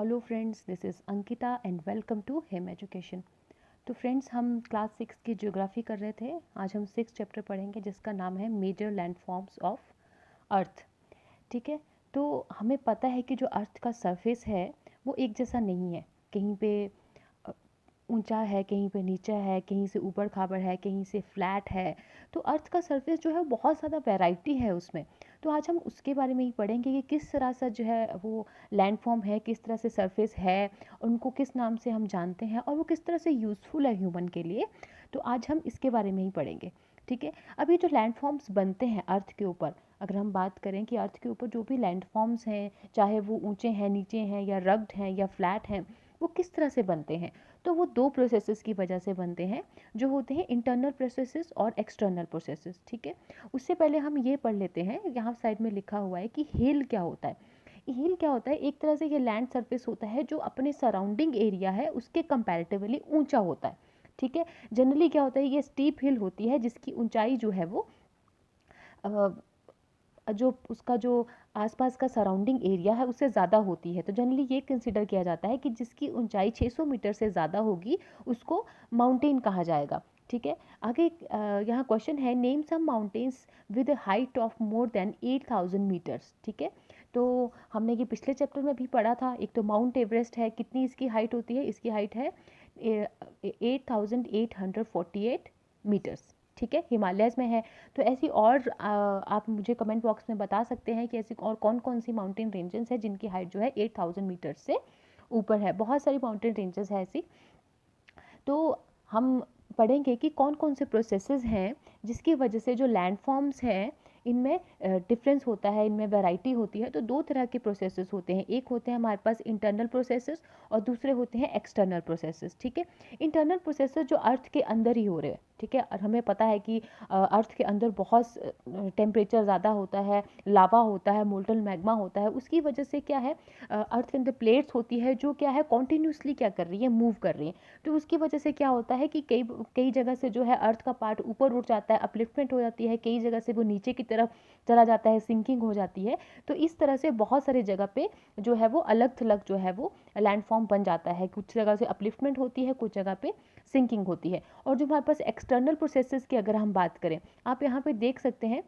Hello friends, this is Ankita and welcome to him education. तो friends, हम class 6 की geography कर रहे थे। आज हम 6 चैप्टर पढ़ेंगे जिसका नाम है मेजर लैंडफॉर्म्स ऑफ अर्थ। ठीक है। तो हमें पता है कि जो अर्थ का सरफेस है वो एक जैसा नहीं है। कहीं पे ऊंचा है, कहीं पे नीचा है, कहीं से ऊबड़ खाबड़ है, कहीं से फ्लैट है। तो अर्थ का सरफेस जो है बहुत ज़्यादा वैरायटी है उसमें। तो आज हम उसके बारे में ही पढ़ेंगे कि किस तरह से जो है वो लैंडफॉर्म है, किस तरह से सरफेस है, उनको किस नाम से हम जानते हैं और वो किस तरह से यूज़फुल है ह्यूमन के लिए। तो आज हम इसके बारे में ही पढ़ेंगे। ठीक है। अभी जो लैंडफॉर्म्स बनते हैं अर्थ के ऊपर, अगर हम बात करें कि अर्थ के ऊपर जो भी लैंडफॉर्म्स हैं, चाहे वो ऊंचे हैं, नीचे हैं, या रग्ड हैं या फ्लैट हैं, वो किस तरह से बनते हैं। तो वो दो प्रोसेसेस की वजह से बनते हैं, जो होते हैं इंटरनल प्रोसेसेस और एक्सटर्नल प्रोसेसेस। ठीक है। उससे पहले हम ये पढ़ लेते हैं, यहाँ साइड में लिखा हुआ है कि हिल क्या होता है। हिल क्या होता है? एक तरह से ये लैंड सरफेस होता है जो अपने सराउंडिंग एरिया है उसके कंपैरेटिवली ऊंचा होता है। ठीक है। जनरली क्या होता है, ये स्टीप हिल होती है जिसकी ऊंचाई जो है वो जो उसका जो आसपास का सराउंडिंग एरिया है उससे ज़्यादा होती है। तो जनरली ये कंसिडर किया जाता है कि जिसकी ऊंचाई 600 मीटर से ज़्यादा होगी उसको माउंटेन कहा जाएगा। ठीक है। आगे यहाँ क्वेश्चन है, name some mountains with height of more than 8000 metres. ठीक है। तो हमने ये पिछले चैप्टर में भी पढ़ा था। एक तो माउंट एवरेस्ट है, कितनी इसकी हाइट होती है? इसकी हाइट है 8848 मीटर्स। ठीक है, हिमालयस में है। तो ऐसी और आप मुझे कमेंट बॉक्स में बता सकते हैं कि ऐसी और कौन कौन सी माउंटेन रेंजेस है जिनकी हाइट जो है 8000 मीटर से ऊपर है। बहुत सारी माउंटेन रेंजेस है ऐसी। तो हम पढ़ेंगे कि कौन कौन से प्रोसेसेस हैं जिसकी वजह से जो लैंडफॉर्म्स हैं इनमें डिफरेंस होता है, इनमें वैरायटी होती है। तो दो तरह के प्रोसेसेस होते हैं, एक होते हैं हमारे पास इंटरनल प्रोसेसेस और दूसरे होते हैं एक्सटर्नल प्रोसेसेस। ठीक है। इंटरनल प्रोसेसेस जो अर्थ के अंदर ही हो रहे हैं। ठीक है। और हमें पता है कि अर्थ के अंदर बहुत टेम्परेचर ज़्यादा होता है, लावा होता है, मोल्टन मैग्मा होता है। उसकी वजह से क्या है, अर्थ के अंदर प्लेट्स होती है जो क्या है कॉन्टीन्यूसली क्या कर रही है, मूव कर रही है। तो उसकी वजह से क्या होता है कि कई कई जगह से जो है अर्थ का पार्ट ऊपर उठ जाता है, अपलिफ्टमेंट हो जाती है, कई जगह से वो नीचे की तरफ चला जाता है, सिंकिंग हो जाती है। तो इस तरह से बहुत सारी जगह पे जो है वो अलग थलग जो है वो लैंडफॉर्म बन जाता है। कुछ जगह से अपलिफ्टमेंट होती है, कुछ जगह पे सिंकिंग होती है। और जो हमारे पास एक्सटर्नल प्रोसेसेस की अगर हम बात करें, आप यहाँ पे देख सकते हैं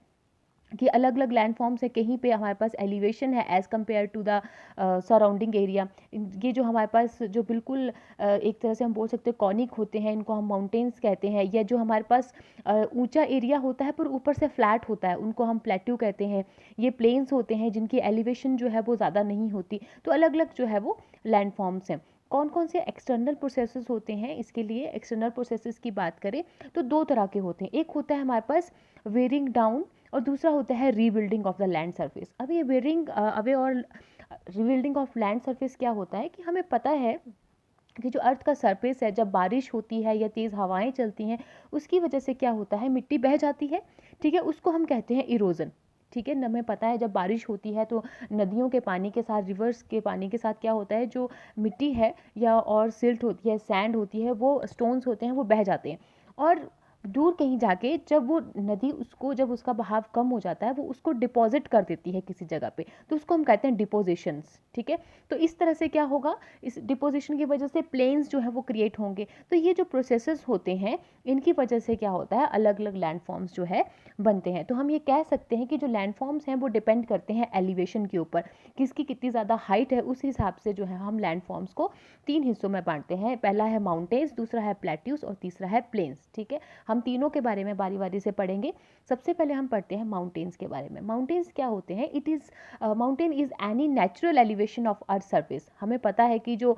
कि अलग अलग लैंडफॉर्म्स है। कहीं पे हमारे पास एलिवेशन है as compare to the surrounding area. ये जो हमारे पास जो बिल्कुल एक तरह से हम बोल सकते हैं कॉनिक होते हैं, इनको हम माउंटेन्स कहते हैं। या जो हमारे पास ऊंचा एरिया होता है पर ऊपर से फ्लैट होता है, उनको हम प्लेट्यू कहते हैं। ये प्लेन्स होते हैं जिनकी एलिवेशन जो है वो ज़्यादा नहीं होती। तो अलग अलग जो है वो लैंडफॉर्म्स हैं। कौन कौन से एक्सटर्नल प्रोसेसेस होते हैं? इसके लिए एक्सटर्नल प्रोसेसेस की बात करें तो दो तरह के होते हैं। एक होता है हमारे पास वेयरिंग डाउन और दूसरा होता है rebuilding of the land surface. अब ये वेयरिंग अवे और रीबिल्डिंग ऑफ लैंड सरफेस क्या होता है कि हमें पता है कि जो अर्थ का सरफेस है, जब बारिश होती है या तेज़ हवाएं चलती हैं उसकी वजह से क्या होता है, मिट्टी बह जाती है। ठीक है। उसको हम कहते हैं इरोजन। ठीक है। हमें पता है जब बारिश होती है तो नदियों के पानी के साथ, रिवर्स के पानी के साथ क्या होता है, जो मिट्टी है या और सिल्ट होती है, सैंड होती है, वो स्टोन्स होते हैं, वो बह जाते हैं। और दूर कहीं जाके जब वो नदी उसको, जब उसका बहाव कम हो जाता है, वो उसको डिपॉजिट कर देती है किसी जगह पे, तो उसको हम कहते हैं डिपोजिशंस। ठीक है। तो इस तरह से क्या होगा, इस डिपोजिशन की वजह से प्लेन्स जो है वो क्रिएट होंगे। तो ये जो प्रोसेसेस होते हैं इनकी वजह से क्या होता है, अलग अलग लैंडफॉर्म्स जो है बनते हैं। तो हम ये कह सकते हैं कि जो लैंडफॉर्म्स हैं वो डिपेंड करते हैं एलिवेशन के ऊपर, किसकी कितनी ज़्यादा हाइट है, उस हिसाब से जो है हम लैंडफॉर्म्स को तीन हिस्सों में बांटते हैं। पहला है माउंटेन्स, दूसरा है प्लेट्यूज और तीसरा है प्लेन्स। ठीक है। हम तीनों के बारे में बारी बारी से पढ़ेंगे। सबसे पहले हम पढ़ते हैं माउंटेन्स के बारे में। माउंटेन्स क्या होते हैं? It is mountain is any natural elevation of earth surface. हमें पता है कि जो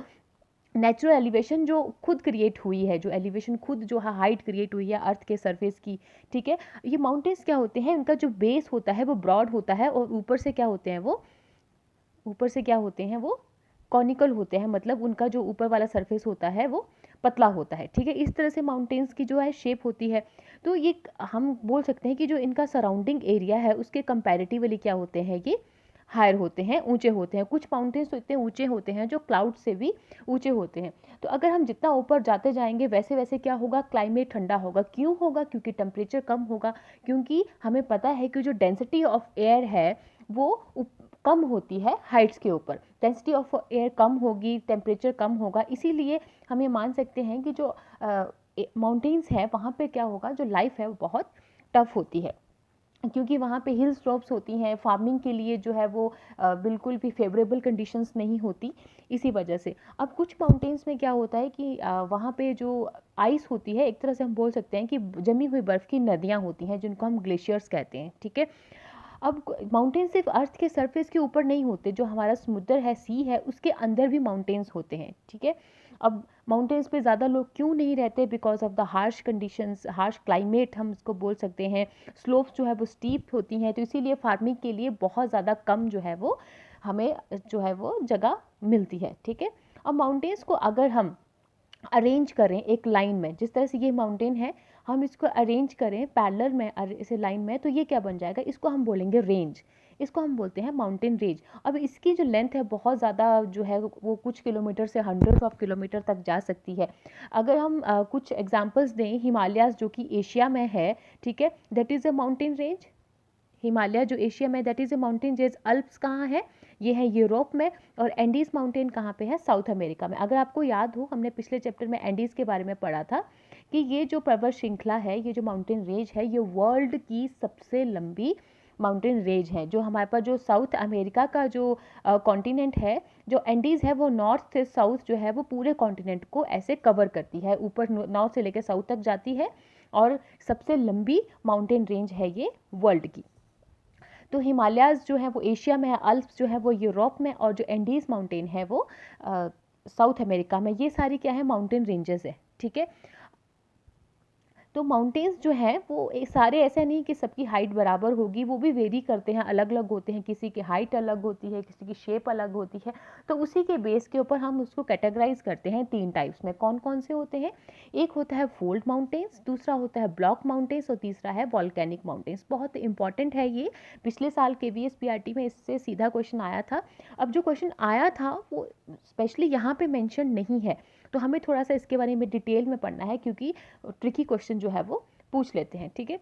नेचुरल एलिवेशन जो खुद क्रिएट हुई है, जो एलिवेशन खुद जो है हाइट क्रिएट हुई है अर्थ के सरफेस की। ठीक है। ये माउंटेन्स क्या होते हैं, उनका जो बेस होता है वो ब्रॉड होता है और ऊपर से क्या होते हैं वो, ऊपर से क्या होते हैं वो कॉनिकल होते हैं। मतलब उनका जो ऊपर वाला सरफेस होता है वो पतला होता है। ठीक है। इस तरह से माउंटेन्स की जो है शेप होती है। तो ये हम बोल सकते हैं कि जो इनका सराउंडिंग एरिया है उसके कंपैरेटिवली क्या होते हैं, ये हायर होते हैं, ऊंचे होते हैं। कुछ माउंटेन्स तो इतने ऊंचे होते हैं जो क्लाउड से भी ऊंचे होते हैं। तो अगर हम जितना ऊपर जाते जाएंगे वैसे वैसे क्या होगा, क्लाइमेट ठंडा होगा। क्यों होगा? क्योंकि टेम्परेचर कम होगा। क्योंकि हमें पता है कि जो डेंसिटी ऑफ एयर है वो कम होती है हाइट्स के ऊपर, डेंसिटी ऑफ एयर कम होगी, टेम्परेचर कम होगा, इसीलिए हम ये मान सकते हैं कि जो माउंटेन्स है वहाँ पे क्या होगा, जो लाइफ है वो बहुत टफ होती है, क्योंकि वहाँ पे हिल स्लोप्स होती हैं, फार्मिंग के लिए जो है वो बिल्कुल भी फेवरेबल कंडीशंस नहीं होती, इसी वजह से। अब कुछ माउंटेन्स में क्या होता है कि वहाँ पे जो आइस होती है, एक तरह से हम बोल सकते हैं कि जमी हुई बर्फ़ की नदियाँ होती हैं, जिनको हम ग्लेशियर्स कहते हैं, ठीक है। अब माउंटेन सिर्फ अर्थ के सरफेस के ऊपर नहीं होते, जो हमारा समुद्र है, सी है, उसके अंदर भी माउंटेन्स होते हैं, ठीक है। अब माउंटेन्स पे ज़्यादा लोग क्यों नहीं रहते, because of the harsh conditions, harsh climate हम इसको बोल सकते हैं, स्लोप्स जो है वो स्टीप होती हैं, तो इसीलिए फार्मिंग के लिए बहुत ज़्यादा कम जो है वो हमें जो है वो जगह मिलती है, ठीक है। अब माउंटेन्स को अगर हम अरेंज करें एक लाइन में, जिस तरह से ये माउंटेन है, हम इसको अरेंज करें पैरेलल में इसे लाइन में, तो ये क्या बन जाएगा, इसको हम बोलेंगे रेंज, इसको हम बोलते हैं माउंटेन रेंज। अब इसकी जो लेंथ है बहुत ज़्यादा जो है वो कुछ किलोमीटर से हंड्रेड्स ऑफ किलोमीटर तक जा सकती है। अगर हम कुछ एग्जांपल्स दें, हिमालयाज़ जो कि एशिया में है, ठीक है, that is a mountain range. Himalaya जो एशिया में, that is a mountain range. Alps कहाँ है, ये है यूरोप में। और एंडीज माउंटेन कहाँ पे है, साउथ अमेरिका में। अगर आपको याद हो, हमने पिछले चैप्टर में एंडीज के बारे में पढ़ा था कि ये जो पर्वत श्रृंखला है, ये जो माउंटेन रेंज है, ये वर्ल्ड की सबसे लंबी माउंटेन रेंज है। जो हमारे पास जो साउथ अमेरिका का जो कॉन्टिनेंट है, जो एंडीज़ है, वो नॉर्थ से साउथ जो है वो पूरे कॉन्टिनेंट को ऐसे कवर करती है, ऊपर नॉर्थ से लेकर साउथ तक जाती है, और सबसे लंबी माउंटेन रेंज है ये वर्ल्ड की। तो हिमालयाज़ जो है वो एशिया में है, अल्प्स जो है वो यूरोप में, और जो एंडीज़ माउंटेन है वो साउथ अमेरिका में। ये सारी क्या है, माउंटेन रेंजेस है, ठीक है। तो माउंटेन्स जो हैं वो सारे ऐसे नहीं कि सबकी हाइट बराबर होगी, वो भी वेरी करते हैं, अलग अलग होते हैं, किसी की हाइट अलग होती है, किसी की शेप अलग होती है। तो उसी के बेस के ऊपर हम उसको कैटेगराइज करते हैं 3 टाइप्स में। कौन कौन से होते हैं, एक होता है फोल्ड माउंटेन्स, दूसरा होता है ब्लॉक माउंटेन्स, और तीसरा है वॉल्केनिक माउंटेन्स। बहुत इंपॉर्टेंट है ये, पिछले साल के VSPRT में इससे सीधा क्वेश्चन आया था। अब जो क्वेश्चन आया था वो स्पेशली यहाँ पे मेंशन नहीं है, तो हमें थोड़ा सा इसके बारे में डिटेल में पढ़ना है, क्योंकि ट्रिकी क्वेश्चन जो है वो पूछ लेते हैं, ठीक है।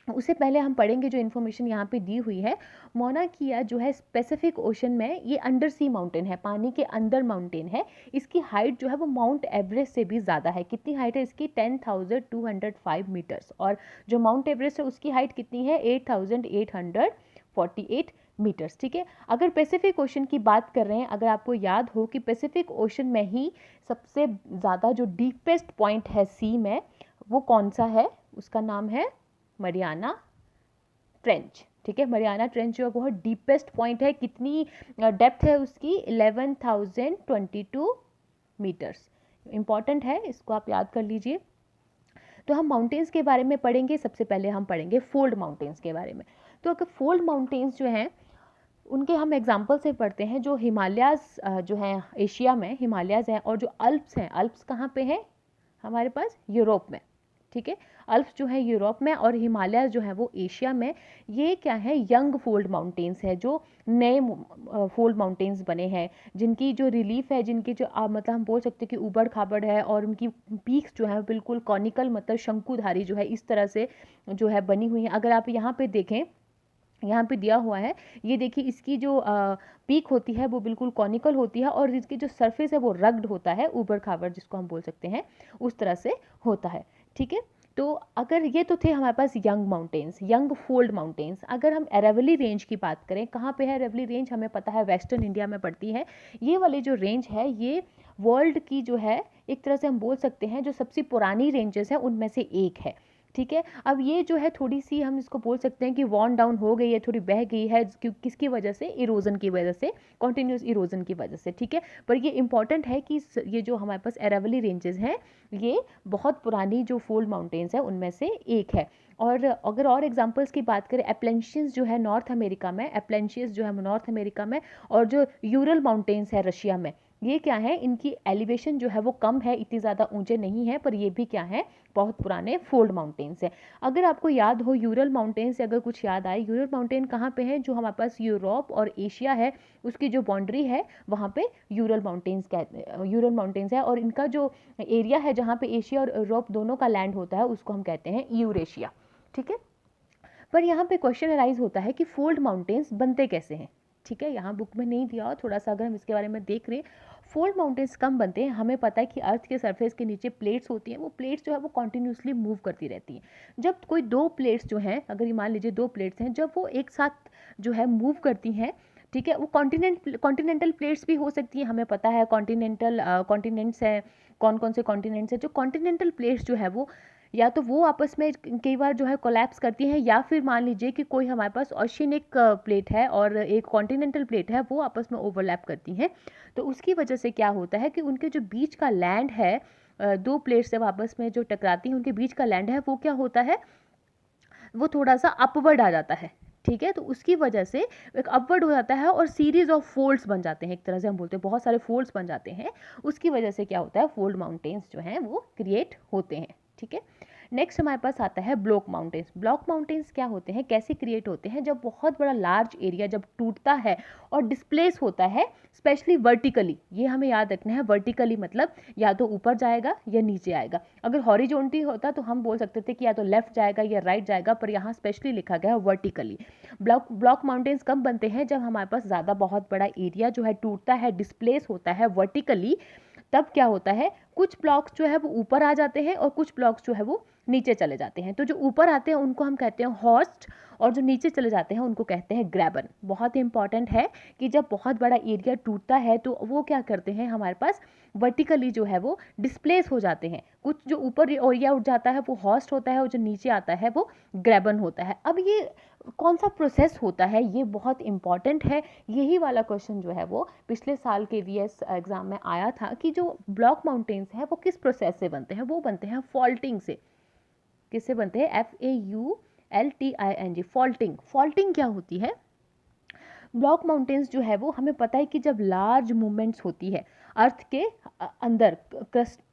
उससे पहले हम पढ़ेंगे जो इन्फॉर्मेशन यहाँ पे दी हुई है। मौना किया जो है पैसिफिक ओशन में, ये अंडर सी माउंटेन है, पानी के अंदर माउंटेन है। इसकी हाइट जो है वो माउंट एवरेस्ट से भी ज़्यादा है। कितनी हाइट है इसकी, 10,205 मीटर्स। और जो माउंट एवरेस्ट है उसकी हाइट कितनी है, 8,848 मीटर्स, ठीक है। अगर पैसिफिक ओशन की बात कर रहे हैं, अगर आपको याद हो कि पैसिफिक ओशन में ही सबसे ज़्यादा जो डीपेस्ट पॉइंट है सी में, वो कौन सा है, उसका नाम है मरियाना ट्रेंच, ठीक है। मरियाना ट्रेंच जो बहुत डीपेस्ट पॉइंट है, कितनी डेप्थ है उसकी, 11,022 मीटर्स। इंपॉर्टेंट है, इसको आप याद कर लीजिए। तो हम माउंटेन्स के बारे में पढ़ेंगे। सबसे पहले हम पढ़ेंगे फोल्ड माउंटेन्स के बारे में। तो अगर फोल्ड माउंटेन्स जो हैं उनके हम एग्जाम्पल से पढ़ते हैं। जो हिमालयाज़ जो हैं एशिया में हिमालयाज़ हैं, और जो अल्प्स हैं, अल्प्स कहाँ पे हैं हमारे पास, यूरोप में, ठीक है। अल्प्स जो है यूरोप में, और हिमालय जो है वो एशिया में। ये क्या है, यंग फोल्ड माउंटेन्स है, जो नए फोल्ड माउंटेन्स बने हैं, जिनकी जो रिलीफ है, जिनकी जो मतलब हम बोल सकते हैं कि ऊबड़ खाबड़ है, और उनकी पीक्स जो है बिल्कुल कॉनिकल, मतलब शंकुधारी जो है, इस तरह से जो है बनी हुई है। अगर आप यहाँ पे देखें, यहाँ पे दिया हुआ है, ये देखिए, इसकी जो पीक होती है वो बिल्कुल कॉनिकल होती है, और इसकी जो सरफेस है वो रग्ड होता है, ऊबड़ खाबड़ जिसको हम बोल सकते हैं, उस तरह से होता है, ठीक है। तो अगर ये तो थे हमारे पास young mountains, young fold mountains. अगर हम अरावली रेंज की बात करें, कहाँ पे है अरावली रेंज, हमें पता है वेस्टर्न इंडिया में पड़ती है। ये वाली जो रेंज है, ये वर्ल्ड की जो है, एक तरह से हम बोल सकते हैं, जो सबसे पुरानी रेंजेस हैं उनमें से एक है, ठीक है। अब ये जो है थोड़ी सी हम इसको बोल सकते हैं कि वॉर्न डाउन हो गई है, थोड़ी बह गई है, किसकी वजह से, इरोजन की वजह से, कॉन्टिन्यूस इरोजन की वजह से, ठीक है। पर ये इंपॉर्टेंट है कि ये जो हमारे पास अरावली रेंजेस हैं, ये बहुत पुरानी जो फोल्ड माउंटेन्स है उनमें से एक है। और अगर और एग्जांपल्स की बात करें, एप्लेंशियंस जो है नॉर्थ अमेरिका में, एप्लेंशियंस जो है नॉर्थ अमेरिका में, और जो यूरल माउंटेन्स है रशिया में, ये क्या है, इनकी एलिवेशन जो है वो कम है, इतनी ज़्यादा ऊंचे नहीं है, पर ये भी क्या है, बहुत पुराने फोल्ड माउंटेन्स है। अगर आपको याद हो, यूरल माउंटेन से अगर कुछ याद आए, यूरल माउंटेन कहाँ पे है, जो हमारे पास यूरोप और एशिया है उसकी जो बाउंड्री है, वहाँ पे यूरल माउंटेन्स है। और इनका जो एरिया है जहाँ पे एशिया और यूरोप दोनों का लैंड होता है, उसको हम कहते हैं यूरेशिया, ठीक है। पर यहाँ पे क्वेश्चन अराइज होता है कि फोल्ड माउंटेन्स बनते कैसे हैं, ठीक है, यहाँ बुक में नहीं दिया हो, थोड़ा सा अगर हम इसके बारे में देख रहे हैं, फोल्ड माउंटेन्स कम बनते हैं। हमें पता है कि अर्थ के सरफेस के नीचे प्लेट्स होती हैं, वो प्लेट्स जो है वो कॉन्टिन्यूसली मूव करती रहती हैं। जब कोई दो प्लेट्स जो हैं, अगर ये मान लीजिए दो प्लेट्स हैं, जब वो एक साथ जो है मूव करती हैं, ठीक है, वो कॉन्टिनेंटल प्लेट्स भी हो सकती हैं। हमें पता है कॉन्टिनेंट्स हैं, कौन कौन से कॉन्टिनेंट्स हैं। जो कॉन्टिनेंटल प्लेट्स जो है वो या तो वो आपस में कई बार जो है कोलैप्स करती हैं, या फिर मान लीजिए कि कोई हमारे पास ओशियनिक प्लेट है और एक कॉन्टिनेंटल प्लेट है, वो आपस में ओवरलैप करती हैं। तो उसकी वजह से क्या होता है कि उनके जो बीच का लैंड है, दो प्लेट्स जब आपस में जो टकराती हैं, उनके बीच का लैंड है वो क्या होता है, वो थोड़ा सा अपवर्ड आ जाता है। ठीक है, तो उसकी वजह से एक अपवर्ड हो जाता है और सीरीज ऑफ फोल्ड्स बन जाते हैं, एक तरह से हम बोलते हैं बहुत सारे फोल्ड्स बन जाते हैं। उसकी वजह से क्या होता है, फोल्ड माउंटेन्स जो हैं वो क्रिएट होते हैं। ठीक है, नेक्स्ट हमारे पास आता है ब्लॉक माउंटेन्स। ब्लॉक माउंटेन्स क्या होते हैं, कैसे क्रिएट होते हैं, जब बहुत बड़ा लार्ज एरिया जब टूटता है और डिस्प्लेस होता है, स्पेशली वर्टिकली। ये हमें याद रखना है, वर्टिकली मतलब या तो ऊपर जाएगा या नीचे आएगा। अगर हॉरिजॉन्टली होता तो हम बोल सकते थे कि या तो लेफ्ट जाएगा या राइट जाएगा, पर यहाँ स्पेशली लिखा गया है वर्टिकली। ब्लॉक माउंटेन्स कब बनते हैं, जब हमारे पास ज़्यादा बहुत बड़ा एरिया जो है टूटता है, डिस्प्लेस होता है वर्टिकली। तब क्या होता है, कुछ ब्लॉक्स जो है वो ऊपर आ जाते हैं और कुछ ब्लॉक्स जो है वो नीचे चले जाते हैं। तो जो ऊपर आते हैं उनको हम कहते हैं हॉस्ट, और जो नीचे चले जाते हैं उनको कहते हैं ग्रैबन। बहुत इंपॉर्टेंट है कि जब बहुत बड़ा एरिया टूटता है तो वो क्या करते हैं, हमारे पास वर्टिकली जो है वो डिस्प्लेस हो जाते हैं। कुछ जो ऊपर एरिया उठ जाता है वो हॉस्ट होता है और जो नीचे आता है वो ग्रैबन होता है। अब ये कौन सा प्रोसेस होता है, ये बहुत इंपॉर्टेंट है। यही वाला क्वेश्चन जो है वो पिछले साल के VS एग्जाम में आया था कि जो ब्लॉक माउंटेन्स हैं वो किस प्रोसेस से बनते हैं। वो बनते हैं फॉल्टिंग से। किससे बनते हैं, FAULTING, फॉल्टिंग। फॉल्टिंग क्या होती है, ब्लॉक माउंटेन्स जो है वो हमें पता है कि जब लार्ज मूवमेंट्स होती है अर्थ के अंदर,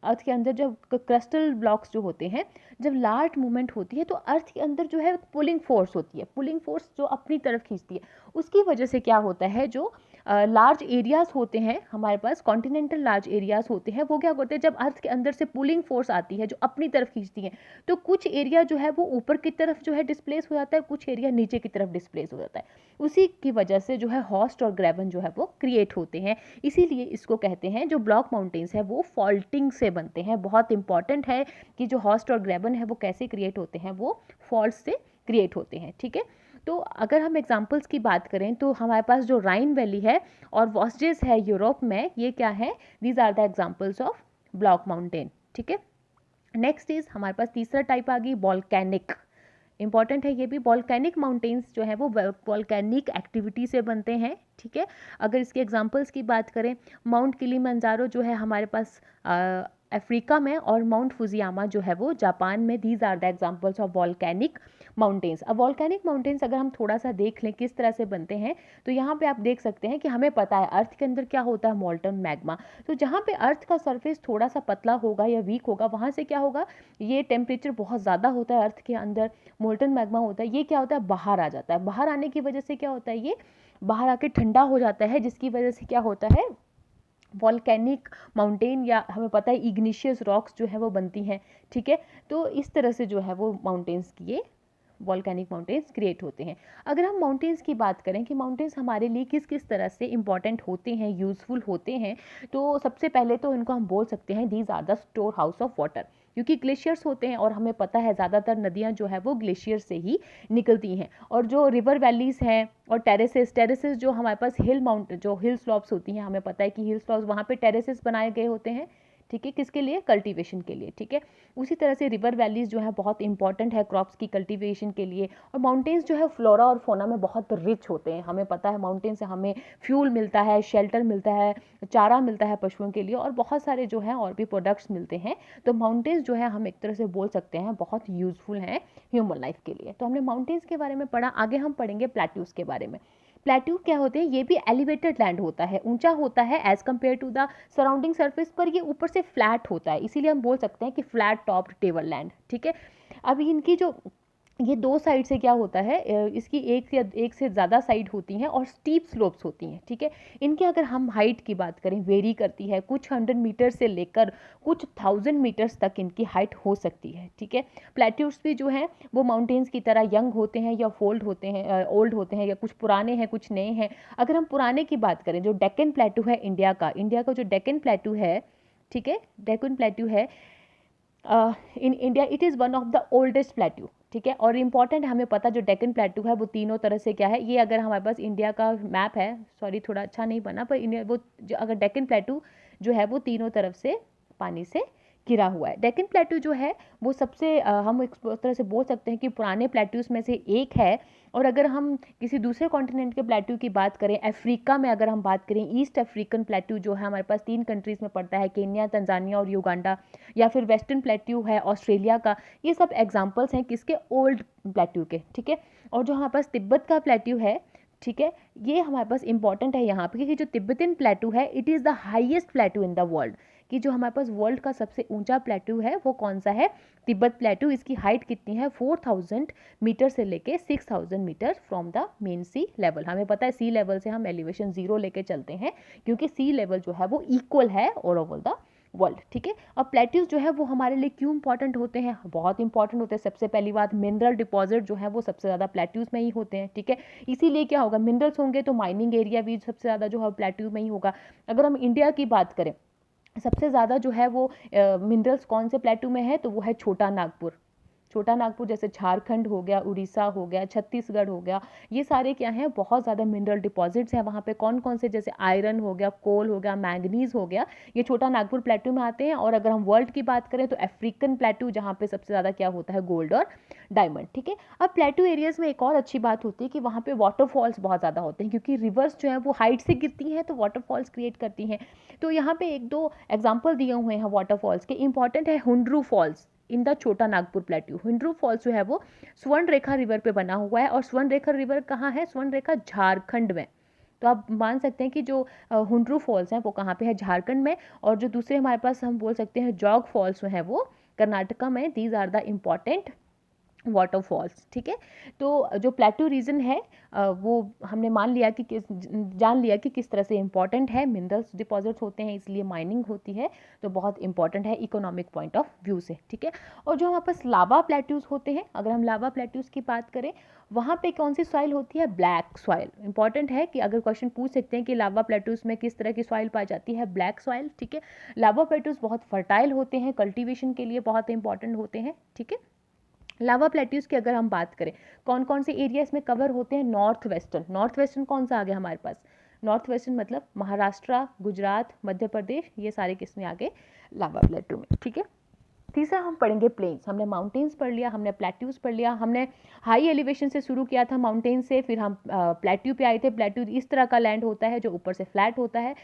अर्थ के अंदर जब क्रिस्टल ब्लॉक्स जो होते हैं, जब लार्ज मूवमेंट होती है तो अर्थ के अंदर जो है पुलिंग फोर्स होती है, पुलिंग फोर्स जो अपनी तरफ खींचती है। उसकी वजह से क्या होता है, जो लार्ज एरियाज होते हैं हमारे पास, कॉन्टिनेंटल लार्ज एरियाज होते हैं, वो क्या करते हैं, जब अर्थ के अंदर से पुलिंग फोर्स आती है जो अपनी तरफ खींचती है, तो कुछ एरिया जो है वो ऊपर की तरफ जो है डिस्प्लेस हो जाता है, कुछ एरिया नीचे की तरफ डिस्प्लेस हो जाता है। उसी की वजह से जो है हॉस्ट और ग्रैबन जो है वो क्रिएट होते हैं। इसीलिए इसको कहते हैं, जो ब्लॉक माउंटेन्स है वो फॉल्टिंग से बनते हैं। बहुत इंपॉर्टेंट है कि जो हॉस्ट और ग्रैबन है वो कैसे क्रिएट होते हैं, वो फॉल्ट से क्रिएट होते हैं। ठीक है, तो अगर हम एग्जांपल्स की बात करें तो हमारे पास जो राइन वैली है और वॉस्जेस है यूरोप में, ये क्या है, these are the examples of block mountain. ठीक है, नेक्स्ट इज हमारे पास तीसरा टाइप आ गई वॉल्केनिक। इंपॉर्टेंट है ये भी, वॉल्केनिक माउंटेन्स जो है वो वॉल्केनिक एक्टिविटी से बनते हैं। ठीक है, अगर इसके एग्जांपल्स की बात करें, माउंट किलिमंजारो जो है हमारे पास अफ्रीका में, और माउंट फुजियामा जो है वो जापान में। These are the examples of volcanic mountains. अब वॉल्केनिक माउंटेन्स अगर हम थोड़ा सा देख लें किस तरह से बनते हैं, तो यहाँ पे आप देख सकते हैं कि हमें पता है अर्थ के अंदर क्या होता है, मॉल्टन मैग्मा। तो जहाँ पे अर्थ का सरफेस थोड़ा सा पतला होगा या वीक होगा, वहाँ से क्या होगा, ये टेम्परेचर बहुत ज़्यादा होता है अर्थ के अंदर, मोल्टन मैग्मा होता है, ये क्या होता है, बाहर आ जाता है। बाहर आने की वजह से क्या होता है, ये बाहर आके ठंडा हो जाता है, जिसकी वजह से क्या होता है, वॉल्केनिक माउंटेन, या हमें पता है इग्निशियस रॉक्स जो है वो बनती हैं। ठीक है, तो इस तरह से जो है वो माउंटेन्स की ये वॉल्केनिक माउंटेन्स क्रिएट होते हैं। अगर हम माउंटेन्स की बात करें कि माउंटेन्स हमारे लिए किस किस तरह से इंपॉर्टेंट होते हैं, यूजफुल होते हैं, तो सबसे पहले तो इनको हम बोल सकते हैं these are the storehouse of water, क्योंकि ग्लेशियर्स होते हैं और हमें पता है ज़्यादातर नदियाँ जो है वो ग्लेशियर से ही निकलती हैं। और जो रिवर वैलीज हैं और टेरेसेस जो हमारे पास जो हिल स्लॉप्स होती हैं, हमें पता है कि हिल स्लॉप्स वहाँ पे टेरेसेस बनाए गए होते हैं। ठीक है, किसके लिए, कल्टीवेशन के लिए। ठीक है, उसी तरह से रिवर वैलीज जो है बहुत इंपॉर्टेंट है क्रॉप्स की कल्टीवेशन के लिए। और माउंटेन्स जो है फ्लोरा और फोना में बहुत रिच होते हैं। हमें पता है माउंटेन से हमें फ्यूल मिलता है, शेल्टर मिलता है, चारा मिलता है पशुओं के लिए, और बहुत सारे जो हैं और भी प्रोडक्ट्स मिलते हैं। तो माउंटेन्स जो है हम एक तरह से बोल सकते हैं बहुत यूजफुल हैं ह्यूमन लाइफ के लिए। तो हमने माउंटेन्स के बारे में पढ़ा, आगे हम पढ़ेंगे प्लेट्यूज के बारे में। प्लेट्यू क्या होते हैं, ये भी एलिवेटेड लैंड होता है, ऊंचा होता है as compare to the surrounding surface, पर ये ऊपर से फ्लैट होता है, इसीलिए हम बोल सकते हैं कि फ्लैट टॉप टेबल लैंड। ठीक है, अब इनकी जो ये दो साइड से क्या होता है, इसकी एक से ज़्यादा साइड होती हैं और स्टीप स्लोप्स होती हैं, ठीक है। इनके अगर हम हाइट की बात करें, वेरी करती है, कुछ 100 मीटर से लेकर कुछ 1000 मीटर्स तक इनकी हाइट हो सकती है, ठीक है। प्लेट्यूज भी जो हैं वो माउंटेन्स की तरह यंग होते हैं या फोल्ड होते हैं, ओल्ड होते हैं, या कुछ पुराने हैं कुछ नए हैं। अगर हम पुराने की बात करें, जो डेक्कन प्लेटू है इंडिया का जो डेक्कन प्लेटू है, ठीक है, डेक्कन प्लेटू है in India, it is one of the oldest plateau, ठीक है। और इम्पॉर्टेंट हमें पता जो डेक्कन प्लेट्यू है वो तीनों तरह से क्या है, ये अगर हमारे पास इंडिया का मैप है, सॉरी थोड़ा अच्छा नहीं बना, पर इंडिया वो जो अगर डेक्कन प्लेट्यू जो है वो तीनों तरफ से पानी से घिरा हुआ है। डेक्कन प्लेट्यू जो है वो सबसे हम एक तरह से बोल सकते हैं कि पुराने प्लेट्यूज में से एक है। और अगर हम किसी दूसरे कॉन्टिनेंट के प्लेट्यू की बात करें, अफ्रीका में अगर हम बात करें, ईस्ट अफ्रीकन प्लेट्यू जो है हमारे पास 3 कंट्रीज़ में पड़ता है, केन्या, तंजानिया और युगांडा, या फिर वेस्टर्न प्लेट्यू है ऑस्ट्रेलिया का, ये सब एग्जाम्पल्स हैं किसके, ओल्ड प्लेट्यू के, ठीक है। और जो हमारे पास तिब्बत का प्लेट्यू है, ठीक है, ये हमारे पास इंपॉर्टेंट है यहाँ पे, क्योंकि जो तिब्बतन प्लेट्यू है it is the highest plateau in the world, कि जो हमारे पास वर्ल्ड का सबसे ऊंचा प्लेट्यू है वो कौन सा है, तिब्बत प्लेट्यू। इसकी हाइट कितनी है, 4000 मीटर से लेके 6000 metre from the mean sea level. हमें पता है सी लेवल से हम एलिवेशन 0 लेके चलते हैं, क्योंकि सी लेवल जो है वो इक्वल है ऑल ओवर द वर्ल्ड, ठीक है। अब प्लेट्यूज जो है वो हमारे लिए क्यों इंपॉर्टेंट होते हैं, बहुत इंपॉर्टेंट होते हैं। सबसे पहली बात, मिनरल डिपॉजिट जो है वो सबसे ज़्यादा प्लेट्यूज में ही होते हैं, ठीक है। इसीलिए क्या होगा, मिनरल्स होंगे तो माइनिंग एरिया भी सबसे ज़्यादा जो है प्लेट्यूज में ही होगा। अगर हम इंडिया की बात करें, सबसे ज़्यादा जो है वो मिनरल्स कौन से प्लेट्यू में है, तो वो है छोटा नागपुर। छोटा नागपुर जैसे झारखंड हो गया, उड़ीसा हो गया, छत्तीसगढ़ हो गया, ये सारे क्या हैं, बहुत ज़्यादा मिनरल डिपॉजिट्स हैं वहाँ पे। कौन कौन से, जैसे आयरन हो गया, कोल हो गया, मैंगनीज हो गया, ये छोटा नागपुर प्लेट्यू में आते हैं। और अगर हम वर्ल्ड की बात करें तो अफ्रीकन प्लेट्यू, जहाँ पे सबसे ज़्यादा क्या होता है, गोल्ड और डायमंड, ठीक है। अब प्लेट्यू एरियाज़ में एक और अच्छी बात होती है कि वहाँ पे वाटरफॉल्स बहुत ज़्यादा होते हैं, क्योंकि रिवर्स जो है वो हाइट से गिरती हैं तो वाटरफॉल्स क्रिएट करती हैं। तो यहाँ पे एक दो एग्जाम्पल दिए हुए हैं वाटरफॉल्स के। इंपॉर्टेंट है हुंड्रू फॉल्स इन द छोटा नागपुर प्लेट्यू। हुंड्रू फॉल्स जो है वो स्वर्ण रेखा रिवर पे बना हुआ है। और स्वर्ण रेखा रिवर कहाँ है, स्वर्ण रेखा झारखंड में। तो आप मान सकते हैं कि जो हुंड्रू फॉल्स हैं वो कहाँ पे है, झारखंड में। और जो दूसरे हमारे पास हम बोल सकते हैं जॉग फॉल्स जो है वो कर्नाटका में। These are the important waterfalls, ठीक है। तो जो प्लेट्यू रीजन है वो हमने मान लिया कि जान लिया कि किस तरह से इंपॉर्टेंट है, मिनरल्स डिपॉजिट्स होते हैं इसलिए माइनिंग होती है, तो बहुत इंपॉर्टेंट है इकोनॉमिक पॉइंट ऑफ व्यू से, ठीक है। और जो हमारे पास लावा प्लेट्यूज होते हैं, अगर हम लावा प्लेट्यूज की बात करें, वहाँ पे कौन सी सॉइल होती है, ब्लैक सॉइल। इंपॉर्टेंट है कि अगर क्वेश्चन पूछ सकते हैं कि लावा प्लेट्यूज में किस तरह की सॉइल पाई जाती है, ब्लैक सॉइल, ठीक है। लावा प्लेट्यूज बहुत फर्टाइल होते हैं, कल्टीवेशन के लिए बहुत इंपॉर्टेंट होते हैं, ठीक है। लावा प्लेट्यूज की अगर हम बात करें, कौन कौन से एरिया इसमें कवर होते हैं, नॉर्थ वेस्टर्न। नॉर्थ वेस्टर्न कौन सा आ गया हमारे पास, नॉर्थ वेस्टर्न मतलब महाराष्ट्र, गुजरात, मध्य प्रदेश, ये सारे किसमें आ गए, लावा प्लेट्यू में, ठीक है। तीसरा हम पढ़ेंगे प्लेन्स। हमने माउंटेन्स पढ़ लिया, हमने प्लेट्यूज पढ़ लिया, हमने हाई एलिवेशन से शुरू किया था माउंटेन से, फिर हम प्लेट्यू पे आए थे। प्लेट्यू इस तरह का लैंड होता है जो ऊपर से फ्लैट होता है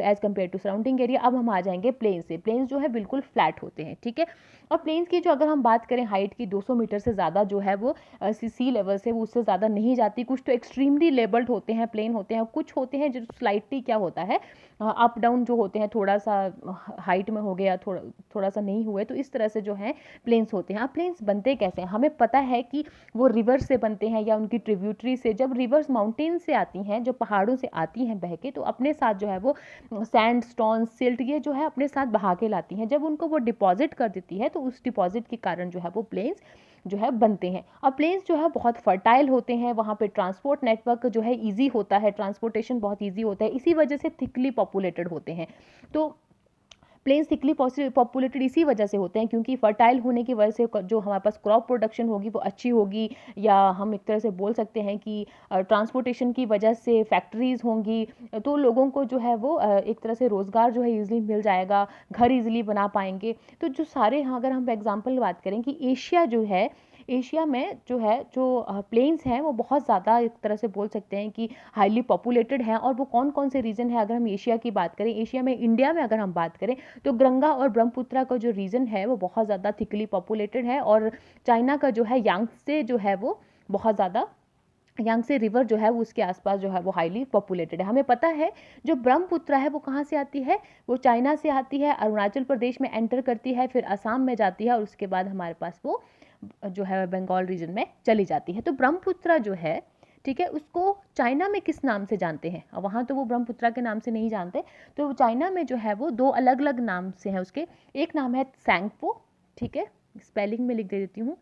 as compare to surrounding area. अब हम आ जाएंगे प्लेन से। प्लेन्स जो है बिल्कुल फ्लैट होते हैं, ठीक है। और प्लेन्स की जो अगर हम बात करें हाइट की, 200 मीटर से ज़्यादा जो है वो सी लेवल से वो उससे ज़्यादा नहीं जाती। कुछ तो एक्सट्रीमली लेबल्ड होते हैं, प्लेन होते हैं, कुछ होते हैं जो स्लाइटली क्या होता है, अप डाउन जो होते हैं, थोड़ा सा हाइट में हो गया, थोड़ा सा नहीं हुए, तो इस तरह से जो है प्लेन्स होते हैं। अब प्लेन्स बनते कैसे हैं, हमें पता है कि वो रिवर से बनते हैं या उनकी ट्रिब्यूटरी से। जब रिवर्स माउंटेन से आती हैं, जो पहाड़ों से आती हैं बह के, तो अपने साथ जो है वो सैंड, स्टोन, सिल्ट, ये जो है अपने साथ बहा के लाती हैं। जब उनको वो डिपॉजिट कर देती है तो उस डिपॉजिट के कारण जो है वो प्लेन्स जो है बनते हैं। अब प्लेन्स जो है बहुत फर्टाइल होते हैं, वहाँ पे ट्रांसपोर्ट नेटवर्क जो है ईजी होता है, ट्रांसपोर्टेशन बहुत ईजी होता है, इसी वजह से थिकली पॉपुलेटेड होते हैं। तो प्लेन्स थिकली पॉपुलेटेड इसी वजह से होते हैं क्योंकि फर्टाइल होने की वजह से जो हमारे पास क्रॉप प्रोडक्शन होगी वो अच्छी होगी, या हम एक तरह से बोल सकते हैं कि ट्रांसपोर्टेशन की वजह से फैक्ट्रीज होंगी, तो लोगों को जो है वो एक तरह से रोज़गार जो है ईजिली मिल जाएगा, घर ईजिली बना पाएंगे। तो जो सारे, अगर हम एग्जाम्पल बात करें कि एशिया जो है, एशिया में जो है जो प्लेन्स हैं वो बहुत ज़्यादा एक तरह से बोल सकते हैं कि हाईली पॉपुलेटेड हैं। और वो कौन कौन से रीजन है, अगर हम एशिया की बात करें, एशिया में इंडिया में अगर हम बात करें तो गंगा और ब्रह्मपुत्रा का जो रीजन है वो बहुत ज़्यादा थिकली पॉपुलेटेड है। और चाइना का जो है यांगत्से जो है वो बहुत ज़्यादा, यांगत्से रिवर जो है वो उसके आसपास जो है वो हाईली पॉपुलेटेड है। हमें पता है जो ब्रह्मपुत्रा है वो कहाँ से आती है, वो चाइना से आती है, अरुणाचल प्रदेश में एंटर करती है, फिर असम में जाती है, और उसके बाद हमारे पास वो जो है बंगाल रीजन में चली जाती है। तो ब्रह्मपुत्र जो है, ठीक है, उसको चाइना में किस नाम से जानते हैं? अब वहाँ तो वो ब्रह्मपुत्र के नाम से नहीं जानते, तो चाइना में जो है वो दो अलग अलग नाम से हैं उसके। एक नाम है सैंगपो, ठीक है, स्पेलिंग में लिख दे देती हूँ,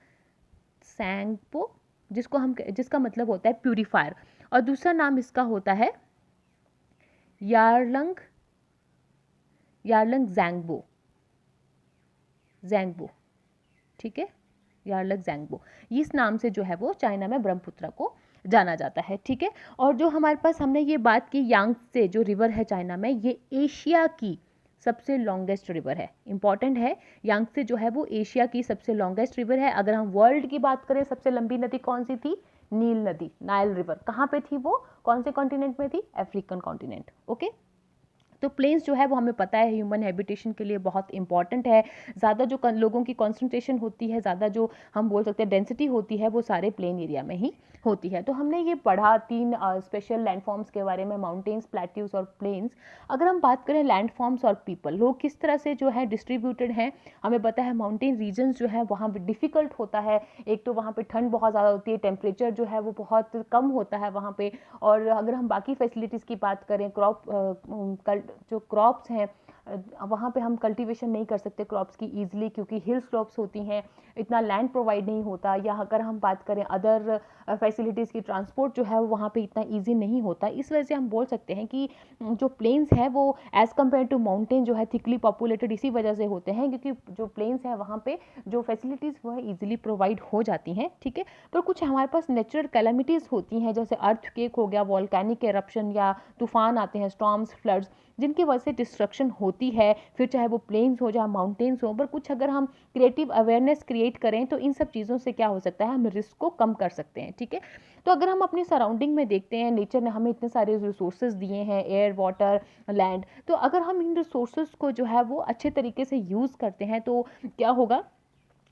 सैंगपो, जिसका मतलब होता है प्यूरीफायर, और दूसरा नाम इसका होता है यारलंग ज़ैंगबो, ठीक है, यारलंग ज़ैंगबो, इस नाम से जो है वो चाइना में ब्रह्मपुत्र को जाना जाता है, ठीक है। और जो हमारे पास हमने ये बात की, यांगत्से जो रिवर है चाइना में, ये एशिया की सबसे लॉन्गेस्ट रिवर है, इंपॉर्टेंट है। यांगत्से जो है वो एशिया की सबसे लॉन्गेस्ट रिवर है। अगर हम वर्ल्ड की बात करें, सबसे लंबी नदी कौन सी थी? नील नदी, नाइल रिवर। कहाँ पे थी वो? कौन से कॉन्टिनेंट में थी? African continent, okay. तो प्लेन्स जो है वो हमें पता है ह्यूमन हैबिटेशन के लिए बहुत इंपॉर्टेंट है। ज़्यादा जो लोगों की कॉन्सेंट्रेशन होती है, ज़्यादा जो हम बोल सकते हैं डेंसिटी होती है, वो सारे प्लेन एरिया में ही होती है। तो हमने ये पढ़ा 3 स्पेशल लैंडफॉर्म्स के बारे में, माउंटेन्स, प्लेट्यूज और प्लेन्स। अगर हम बात करें लैंडफॉर्म्स और पीपल, लोग किस तरह से जो है डिस्ट्रीब्यूटेड हैं, हमें पता है माउंटेन रीजन्स जो है वहाँ पर डिफ़िकल्ट होता है। एक तो वहाँ पर ठंड बहुत ज़्यादा होती है, टेम्परेचर जो है वो बहुत कम होता है वहाँ पर। और अगर हम बाकी फैसिलिटीज़ की बात करें, जो क्रॉप्स हैं, वहाँ पे हम कल्टीवेशन नहीं कर सकते क्रॉप्स की ईजिली, क्योंकि हिल स्लोप्स होती हैं, इतना लैंड प्रोवाइड नहीं होता। या अगर हम बात करें अदर फैसिलिटीज़ की, ट्रांसपोर्ट जो है वो वहाँ पे इतना ईजी नहीं होता। इस वजह से हम बोल सकते हैं कि जो प्लेन्स है वो एज़ कम्पेयर टू माउंटेन जो है थिकली पॉपुलेटेड इसी वजह से होते हैं, क्योंकि जो प्लेन्स हैं वहाँ पे जो फैसिलिटीज़ वो है ईजिली प्रोवाइड हो जाती हैं, ठीक है। पर कुछ हमारे पास नेचुरल कैलामिटीज़ होती हैं, जैसे अर्थक्वेक हो गया, वॉल्केनिक एरप्शन, या तूफान आते हैं, स्टॉर्म्स, फ्लड्स, जिनकी वजह से डिस्ट्रक्शन होती है। फिर चाहे वो प्लेन्स हो, चाहे माउंटेन्स हो, पर कुछ अगर हम क्रिएटिव अवेयरनेस क्रिएट करें तो इन सब चीज़ों से क्या हो सकता है, हम रिस्क को कम कर सकते हैं, ठीक है। तो अगर हम अपनी सराउंडिंग में देखते हैं, नेचर ने हमें इतने सारे रिसोर्सेज दिए हैं, एयर, वाटर, लैंड, तो अगर हम इन रिसोर्सेज को जो है वो अच्छे तरीके से यूज़ करते हैं तो क्या होगा,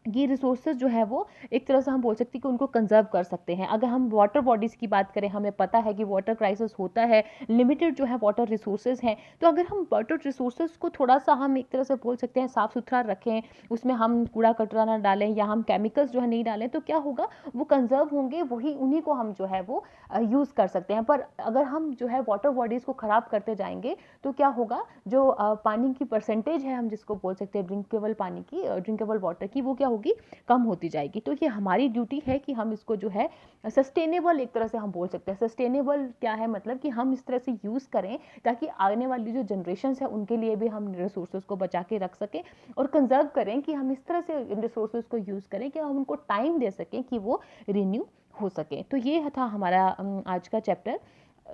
ये रिसोर्सेज जो है वो एक तरह से हम बोल सकते हैं कि उनको कंजर्व कर सकते हैं। अगर हम वाटर बॉडीज़ की बात करें, हमें पता है कि वाटर क्राइसिस होता है, लिमिटेड जो है वाटर रिसोर्सेज हैं। तो अगर हम वाटर रिसोर्सेज को थोड़ा सा हम एक तरह से बोल सकते हैं साफ़ सुथरा रखें, उसमें हम कूड़ा कचरा ना डालें या हम केमिकल्स जो है नहीं डालें, तो क्या होगा, वो कंजर्व होंगे, वही उन्हीं को हम जो है वो यूज़ कर सकते हैं। पर अगर हम जो है वाटर बॉडीज़ को ख़राब करते जाएंगे तो क्या होगा, जो पानी की परसेंटेज है, हम जिसको बोल सकते हैं ड्रिंकेबल पानी की, ड्रिंकेबल वाटर की, वो क्या होगी, कम होती जाएगी। तो ये हमारी ड्यूटी है कि हम इसको जो है सस्टेनेबल, एक तरह से हम बोल सकते हैं, सस्टेनेबल क्या है, मतलब कि हम इस तरह से यूज़ करें ताकि आने वाली जो जनरेशन है उनके लिए भी हम रिसोर्सेज को बचा के रख सकें, और कंजर्व करें कि हम इस तरह से रिसोर्सेज को यूज़ करें कि हम उनको टाइम दे सकें कि वो रिन्यू हो सके। तो ये था हमारा आज का चैप्टर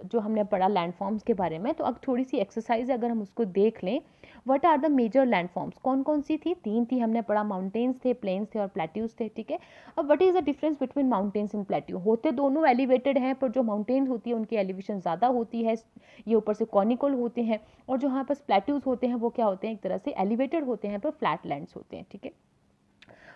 जो हमने पढ़ा लैंडफॉर्म्स के बारे में। तो अब थोड़ी सी एक्सरसाइज अगर हम उसको देख लें, what are the major landforms, कौन कौन सी थी? 3 थी, हमने पढ़ा, माउंटेन्स थे, प्लेन्स थे और प्लेट्यूज थे, ठीक है। अब what is the difference between mountains and plateau? होते दोनों एलिवेटेड हैं, पर जो माउंटेन्स होती है उनकी एलिवेशन ज़्यादा होती है, ये ऊपर से कॉनिकल होते हैं, और जो यहाँ पर प्लेट्यूज होते हैं वो क्या होते हैं, एक तरह से एलिवेटेड होते हैं पर फ्लैट लैंड्स होते हैं, ठीक है।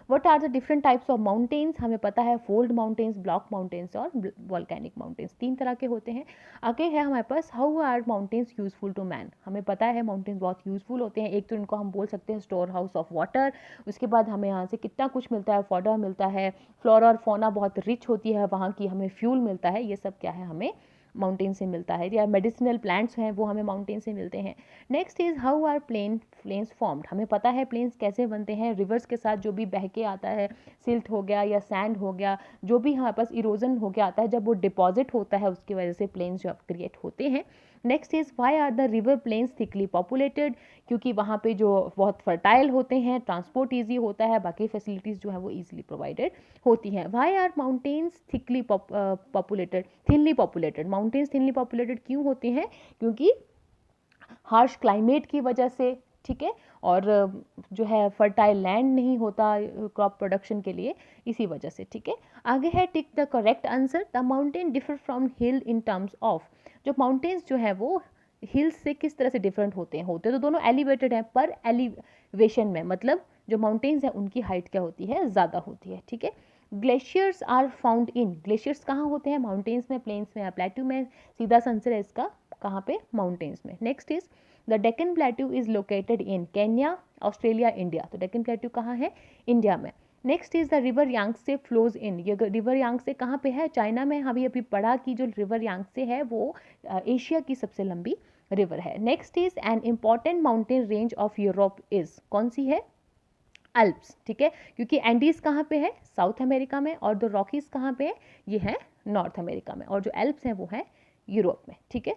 What are the different types of mountains? हमें पता है फोल्ड माउंटेन्स, ब्लॉक माउंटेन्स और वॉल्केनिक माउंटेन्स, 3 तरह के होते हैं। आगे है हमारे पास how are mountains useful to man? हमें पता है माउंटेन्स बहुत यूजफुल होते हैं। एक तो इनको हम बोल सकते हैं स्टोर हाउस ऑफ वाटर, उसके बाद हमें यहाँ से कितना कुछ मिलता है, फॉडर मिलता है, फ्लोरा और फौना बहुत रिच होती है वहाँ की, हमें फ्यूल मिलता है, ये सब क्या है, हमें माउंटेन से मिलता है। या मेडिसिनल प्लांट्स हैं वो हमें माउंटेन से मिलते हैं। Next is how are plains formed? हमें पता है प्लेन्स कैसे बनते हैं, रिवर्स के साथ जो भी बह के आता है, सिल्ट हो गया या सैंड हो गया, जो भी हमारे पास इरोजन हो गया आता है, जब वो डिपॉजिट होता है उसकी वजह से प्लेन्स जो क्रिएट होते हैं। Next is why are the river plains thickly populated? क्योंकि वहाँ पे जो बहुत फर्टाइल होते हैं, ट्रांसपोर्ट ईजी होता है, बाकी फैसिलिटीज़ जो है वो ईजिली प्रोवाइडेड होती हैं। Why are mountains thickly populated, thinly populated? Mountains thinly populated क्यों होते हैं? क्योंकि हार्श क्लाइमेट की वजह से, ठीक है, और जो है फर्टाइल लैंड नहीं होता क्रॉप प्रोडक्शन के लिए, इसी वजह से, ठीक है। आगे है tick the correct answer. The mountain differ from hill in terms of? जो माउंटेन्स जो है वो हिल्स से किस तरह से डिफरेंट होते हैं? होते तो दोनों एलिवेटेड हैं, पर एलिवेशन में, मतलब जो माउंटेन्स हैं उनकी हाइट क्या होती है, ज़्यादा होती है, ठीक है। Glaciers are found in? Glaciers कहाँ होते हैं? माउंटेन्स में, प्लेन्स में या प्लेट्यू में? सीधा आंसर है इसका, कहाँ पे? माउंटेन्स में। Next is the Deccan plateau is located in Kenya, Australia, India? तो डेक्कन प्लेट्यू कहाँ है? इंडिया में। Next is the river यांगसे flows in, ये रिवर यांगसे कहाँ पे है, चाइना में। अभी अभी पढ़ा कि जो रिवर यांगसे है वो एशिया की सबसे लंबी रिवर है। Next is an important mountain range of Europe is, कौन सी है, अल्प्स, ठीक है, क्योंकि एंडीज कहाँ पे है, साउथ अमेरिका में, और द रॉकीज कहाँ पे है, ये है नॉर्थ अमेरिका में, और जो एल्प्स हैं वो है यूरोप में, ठीक है।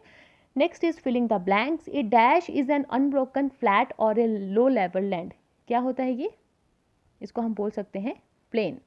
Next is filling the blanks, a dash is an unbroken flat और ए लो लेवल लैंड, क्या होता है ये, इसको हम बोल सकते हैं plain.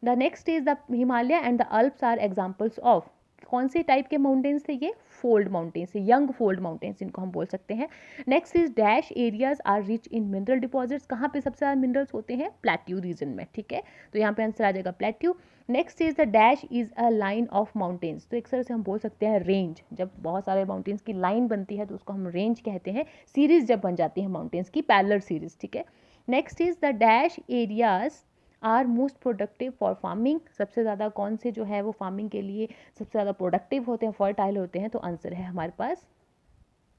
The next is the Himalaya and the Alps are examples of, कौन से टाइप के माउंटेन्स थे ये, fold mountains, young fold mountains इनको हम बोल सकते हैं। Next is dash areas are rich in mineral deposits, कहाँ पे सबसे ज़्यादा मिनरल्स होते हैं, प्लेट्यू रीजन में, ठीक है, तो यहाँ पे आंसर आ जाएगा plateau. Next is the dash is a line of mountains, तो एक तरह से हम बोल सकते हैं रेंज, जब बहुत सारे माउंटेन्स की लाइन बनती है तो उसको हम रेंज कहते हैं, सीरीज जब बन जाती है माउंटेन्स की, पैरेलल सीरीज, ठीक है। Next is the dash areas are most productive for farming, सबसे ज़्यादा कौन से जो है वो फार्मिंग के लिए सबसे ज़्यादा प्रोडक्टिव होते हैं, फर्टाइल होते हैं, तो आंसर है हमारे पास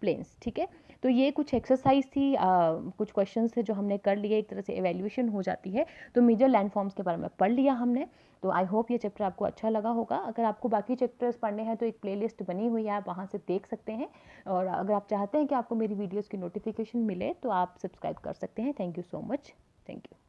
प्लेन्स, ठीक है। तो ये कुछ एक्सरसाइज थी, कुछ क्वेश्चंस थे जो हमने कर लिए, एक तरह से एवेल्यूएशन हो जाती है। तो मेजर लैंड फॉर्म्स के बारे में पढ़ लिया हमने, तो आई होप ये चैप्टर आपको अच्छा लगा होगा। अगर आपको बाकी चैप्टर्स पढ़ने हैं तो एक प्लेलिस्ट बनी हुई है, आप वहाँ से देख सकते हैं, और अगर आप चाहते हैं कि आपको मेरी वीडियोज़ की नोटिफिकेशन मिले तो आप सब्सक्राइब कर सकते हैं। Thank you so much, thank you.